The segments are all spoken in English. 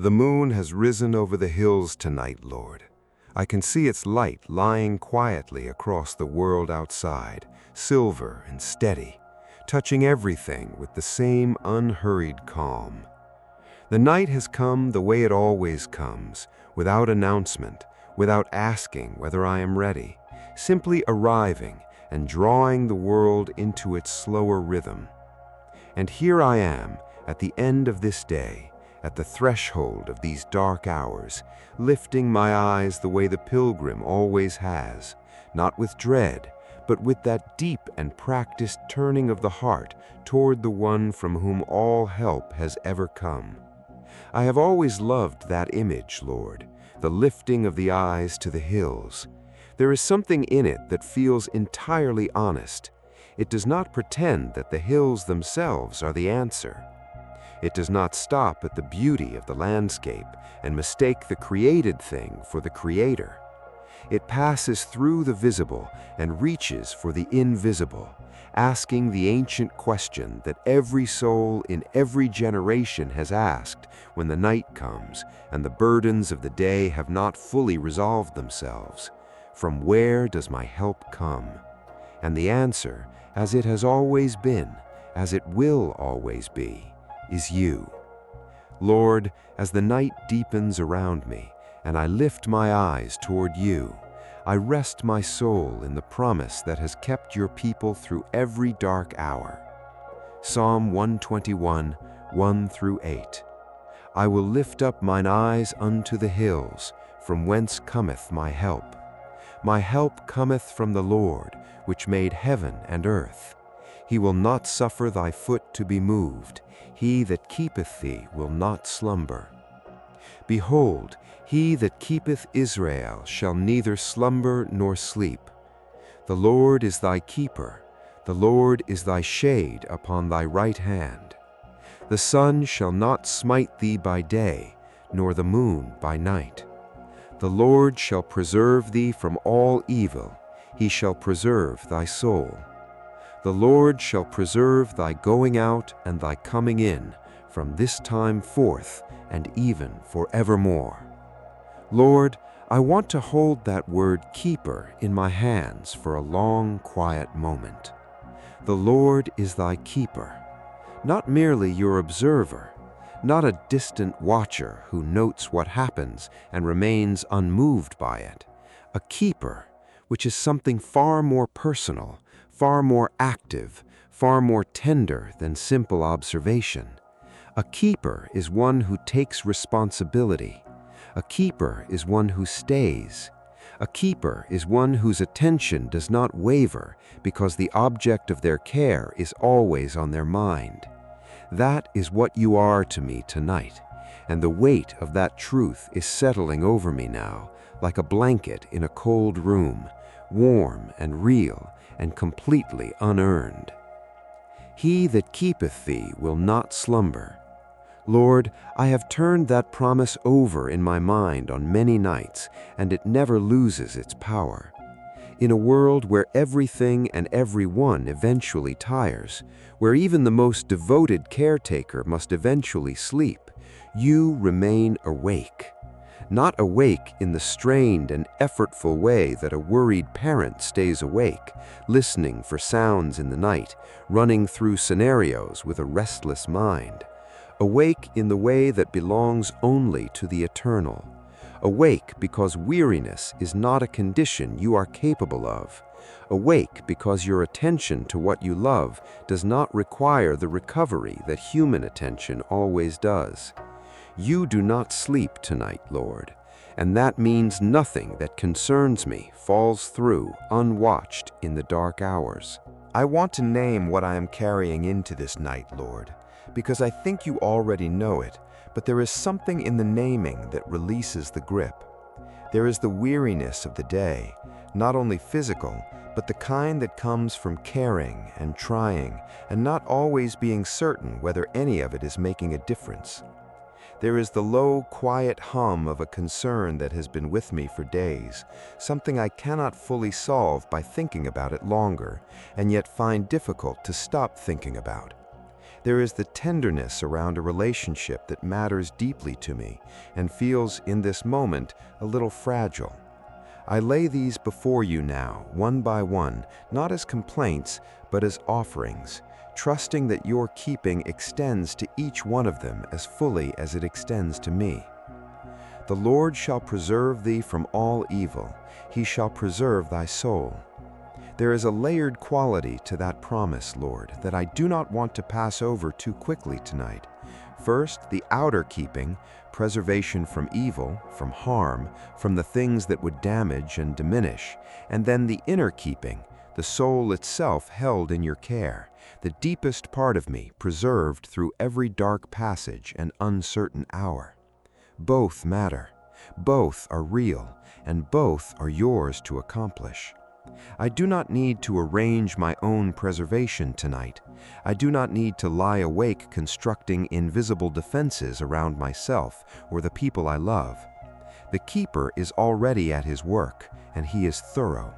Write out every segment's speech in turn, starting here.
The moon has risen over the hills tonight, Lord. I can see its light lying quietly across the world outside, silver and steady, touching everything with the same unhurried calm. The night has come the way it always comes, without announcement, without asking whether I am ready, simply arriving and drawing the world into its slower rhythm. And here I am, at the end of this day, at the threshold of these dark hours, lifting my eyes the way the pilgrim always has, not with dread, but with that deep and practiced turning of the heart toward the one from whom all help has ever come. I have always loved that image, Lord, the lifting of the eyes to the hills. There is something in it that feels entirely honest. It does not pretend that the hills themselves are the answer. It does not stop at the beauty of the landscape and mistake the created thing for the creator. It passes through the visible and reaches for the invisible, asking the ancient question that every soul in every generation has asked when the night comes and the burdens of the day have not fully resolved themselves. From where does my help come? And the answer, as it has always been, as it will always be, is you. Lord, as the night deepens around me and I lift my eyes toward you, I rest my soul in the promise that has kept your people through every dark hour. Psalm 121, 1-8. I will lift up mine eyes unto the hills, from whence cometh my help. My help cometh from the Lord, which made heaven and earth. He will not suffer thy foot to be moved. He that keepeth thee will not slumber. Behold, he that keepeth Israel shall neither slumber nor sleep. The Lord is thy keeper. The Lord is thy shade upon thy right hand. The sun shall not smite thee by day, nor the moon by night. The Lord shall preserve thee from all evil. He shall preserve thy soul. The Lord shall preserve thy going out and thy coming in from this time forth and even forevermore. Lord, I want to hold that word keeper in my hands for a long, quiet moment. The Lord is thy keeper, not merely your observer, not a distant watcher who notes what happens and remains unmoved by it. A keeper, which is something far more personal, far more active, far more tender than simple observation. A keeper is one who takes responsibility. A keeper is one who stays. A keeper is one whose attention does not waver because the object of their care is always on their mind. That is what you are to me tonight, and the weight of that truth is settling over me now, like a blanket in a cold room, warm and real and completely unearned. He that keepeth thee will not slumber. Lord, I have turned that promise over in my mind on many nights, and it never loses its power. In a world where everything and everyone eventually tires, where even the most devoted caretaker must eventually sleep, you remain awake. Not awake in the strained and effortful way that a worried parent stays awake, listening for sounds in the night, running through scenarios with a restless mind. Awake in the way that belongs only to the eternal. Awake because weariness is not a condition you are capable of. Awake because your attention to what you love does not require the recovery that human attention always does. You do not sleep tonight, Lord, and that means nothing that concerns me falls through unwatched in the dark hours. I want to name what I am carrying into this night, Lord, because I think you already know it, but there is something in the naming that releases the grip. There is the weariness of the day, not only physical, but the kind that comes from caring and trying and not always being certain whether any of it is making a difference. There is the low, quiet hum of a concern that has been with me for days, something I cannot fully solve by thinking about it longer, and yet find difficult to stop thinking about. There is the tenderness around a relationship that matters deeply to me and feels, in this moment, a little fragile. I lay these before you now, one by one, not as complaints, but as offerings, trusting that your keeping extends to each one of them as fully as it extends to me. The Lord shall preserve thee from all evil. He shall preserve thy soul. There is a layered quality to that promise, Lord, that I do not want to pass over too quickly tonight. First, the outer keeping, preservation from evil, from harm, from the things that would damage and diminish, and then the inner keeping, the soul itself held in your care, the deepest part of me preserved through every dark passage and uncertain hour. Both matter, both are real, and both are yours to accomplish. I do not need to arrange my own preservation tonight. I do not need to lie awake constructing invisible defenses around myself or the people I love. The keeper is already at his work, and he is thorough.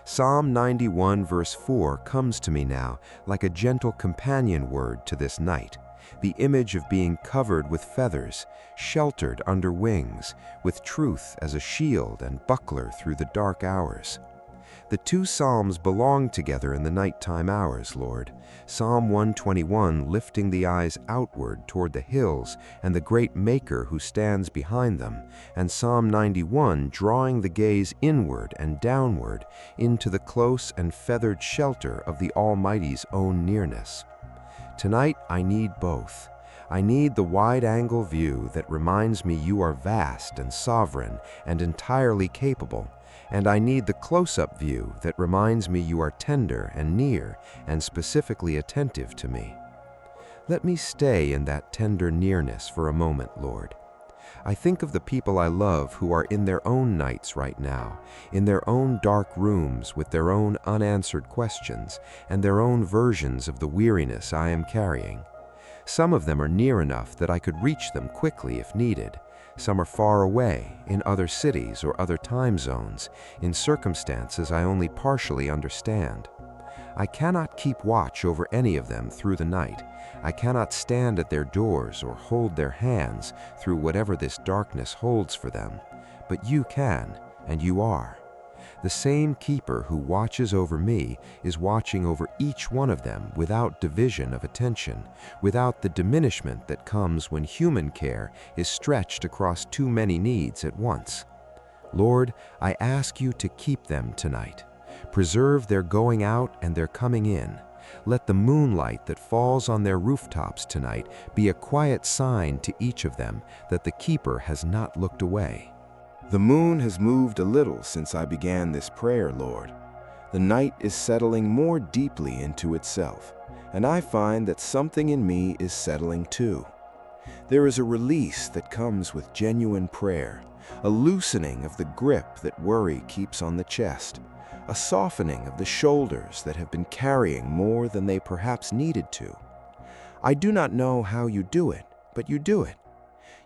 Psalm 91 verse 4 comes to me now like a gentle companion word to this night, the image of being covered with feathers, sheltered under wings, with truth as a shield and buckler through the dark hours. The two psalms belong together in the nighttime hours, Lord. Psalm 121 lifting the eyes outward toward the hills and the great Maker who stands behind them, and Psalm 91 drawing the gaze inward and downward into the close and feathered shelter of the Almighty's own nearness. Tonight I need both. I need the wide-angle view that reminds me you are vast and sovereign and entirely capable, and I need the close-up view that reminds me you are tender and near and specifically attentive to me. Let me stay in that tender nearness for a moment, Lord. I think of the people I love who are in their own nights right now, in their own dark rooms with their own unanswered questions and their own versions of the weariness I am carrying. Some of them are near enough that I could reach them quickly if needed. Some are far away, in other cities or other time zones, in circumstances I only partially understand. I cannot keep watch over any of them through the night. I cannot stand at their doors or hold their hands through whatever this darkness holds for them. But you can, and you are. The same keeper who watches over me is watching over each one of them without division of attention, without the diminishment that comes when human care is stretched across too many needs at once. Lord, I ask you to keep them tonight. Preserve their going out and their coming in. Let the moonlight that falls on their rooftops tonight be a quiet sign to each of them that the keeper has not looked away. The moon has moved a little since I began this prayer, Lord. The night is settling more deeply into itself, and I find that something in me is settling too. There is a release that comes with genuine prayer, a loosening of the grip that worry keeps on the chest, a softening of the shoulders that have been carrying more than they perhaps needed to. I do not know how you do it, but you do it.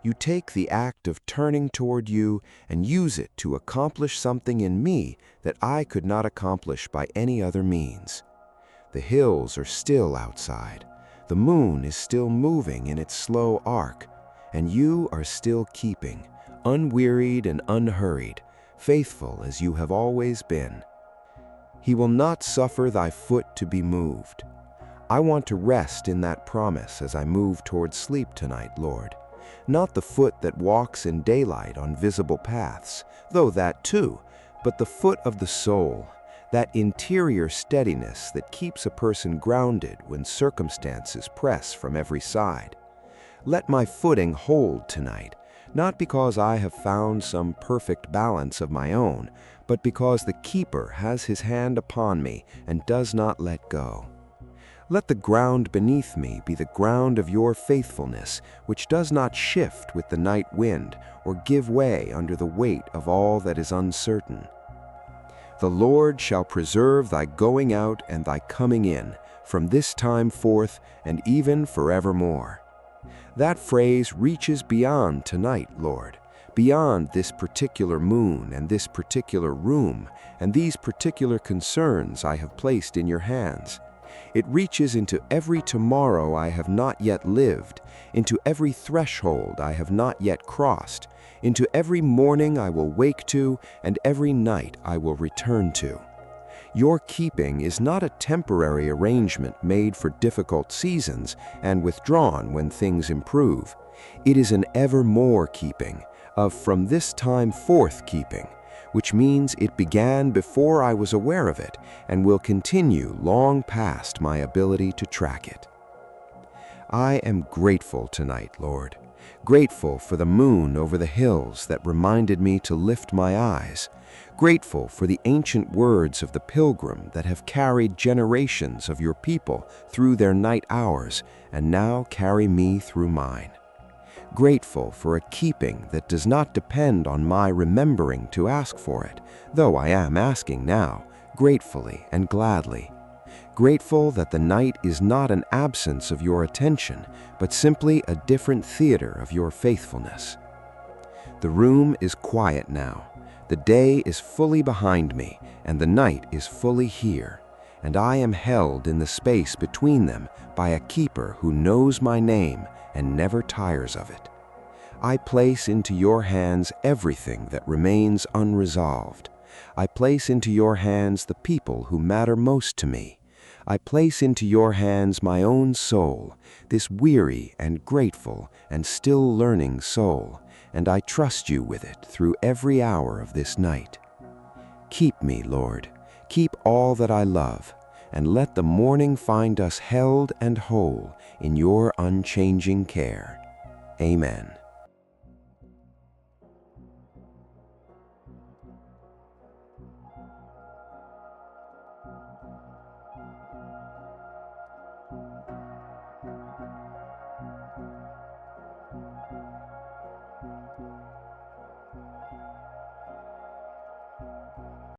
You take the act of turning toward you and use it to accomplish something in me that I could not accomplish by any other means. The hills are still outside. The moon is still moving in its slow arc, and you are still keeping, unwearied and unhurried, faithful as you have always been. He will not suffer thy foot to be moved. I want to rest in that promise as I move toward sleep tonight, Lord. Not the foot that walks in daylight on visible paths, though that too, but the foot of the soul, that interior steadiness that keeps a person grounded when circumstances press from every side. Let my footing hold tonight, not because I have found some perfect balance of my own, but because the keeper has his hand upon me and does not let go. Let the ground beneath me be the ground of your faithfulness, which does not shift with the night wind or give way under the weight of all that is uncertain. The Lord shall preserve thy going out and thy coming in, from this time forth and even forevermore. That phrase reaches beyond tonight, Lord, beyond this particular moon and this particular room and these particular concerns I have placed in your hands. It reaches into every tomorrow I have not yet lived, into every threshold I have not yet crossed, into every morning I will wake to and every night I will return to. Your keeping is not a temporary arrangement made for difficult seasons and withdrawn when things improve. It is an evermore keeping, of from this time forth keeping, which means it began before I was aware of it and will continue long past my ability to track it. I am grateful tonight, Lord, grateful for the moon over the hills that reminded me to lift my eyes, grateful for the ancient words of the pilgrim that have carried generations of your people through their night hours and now carry me through mine. Grateful for a keeping that does not depend on my remembering to ask for it, though I am asking now, gratefully and gladly. Grateful that the night is not an absence of your attention, but simply a different theater of your faithfulness. The room is quiet now. The day is fully behind me, and the night is fully here, and I am held in the space between them by a keeper who knows my name and never tires of it. I place into your hands everything that remains unresolved. I place into your hands the people who matter most to me. I place into your hands my own soul, this weary and grateful and still learning soul, and I trust you with it through every hour of this night. Keep me, Lord, keep all that I love, and let the morning find us held and whole in your unchanging care. Amen.